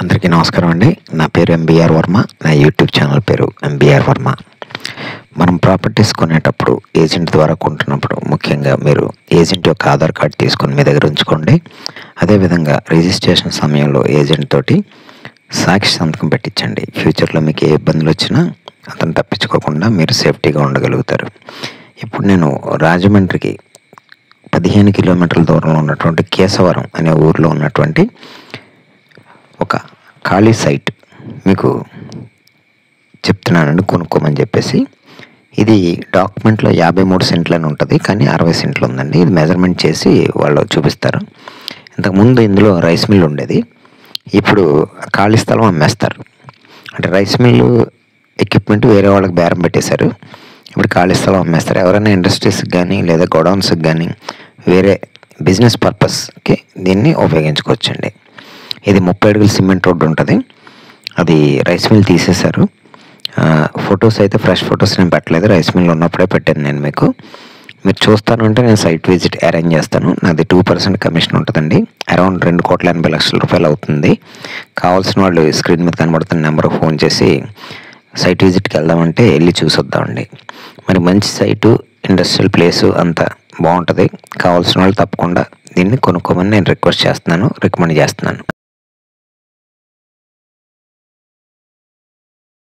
అందరికీ నమస్కారం అండి. నా పేరు ఎంబీఆర్ వర్మ. నా యూట్యూబ్ ఛానల్ పేరు ఎంబీఆర్ వర్మ. మనం ప్రాపర్టీస్ కొనేటప్పుడు ఏజెంట్ ద్వారా కొంటున్నప్పుడు ముఖ్యంగా మీరు ఏజెంట్ యొక్క ఆధార్ కార్డు తీసుకొని మీ దగ్గర ఉంచుకోండి. అదేవిధంగా రిజిస్ట్రేషన్ సమయంలో ఏజెంట్ తోటి సాక్షి సంతకం పెట్టించండి. ఫ్యూచర్లో మీకు ఏ ఇబ్బందులు వచ్చినా అతను తప్పించుకోకుండా మీరు సేఫ్టీగా ఉండగలుగుతారు. ఇప్పుడు నేను రాజమండ్రికి 15 కిలోమీటర్ల దూరంలో ఉన్నటువంటి కేశవరం అనే ఊరిలో ఉన్నటువంటి ఒక ఖాళీ సైట్ మీకు చెప్తున్నానండి, కొనుక్కోమని చెప్పేసి. ఇది డాక్యుమెంట్లో 53 సెంట్లు అని ఉంటుంది, కానీ 60 సెంట్లు ఉందండి. ఇది మెజర్మెంట్ చేసి వాళ్ళు చూపిస్తారు. ఇంతకుముందు ఇందులో రైస్ మిల్ ఉండేది, ఇప్పుడు ఖాళీ స్థలం అమ్మేస్తారు. అంటే రైస్ మిల్లు ఎక్విప్మెంట్ వేరే వాళ్ళకి బేరం పెట్టేశారు, ఇప్పుడు ఖాళీ స్థలం అమ్మేస్తారు. ఎవరైనా ఇండస్ట్రీస్కి కానీ లేదా గోడౌన్స్కి కానీ వేరే బిజినెస్ పర్పస్కి దీన్ని ఉపయోగించుకోవచ్చండి. ఇది 30 అడుగుల సిమెంట్ రోడ్డు ఉంటుంది. అది రైస్ మిల్ తీసేశారు. ఫొటోస్ అయితే ఫ్రెష్ ఫొటోస్ నేను పెట్టలేదు, రైస్ మిల్ ఉన్నప్పుడే పెట్టాను నేను మీకు. మీరు చూస్తాను అంటే నేను సైట్ విజిట్ అరేంజ్ చేస్తాను. నాది 2% కమిషన్ ఉంటుందండి. అరౌండ్ 2,80,00,000 రూపాయలు అవుతుంది. కావాల్సిన వాళ్ళు స్క్రీన్ మీద కనబడుతున్న నెంబర్కి ఫోన్ చేసి సైట్ విజిట్కి వెళ్దామంటే వెళ్ళి చూసొద్దామండి. మరి మంచి సైటు, ఇండస్ట్రియల్ ప్లేసు అంతా బాగుంటుంది. కావాల్సిన వాళ్ళు తప్పకుండా దీన్ని కొనుక్కోమని నేను రిక్వెస్ట్ చేస్తున్నాను, రికమెండ్ చేస్తున్నాను.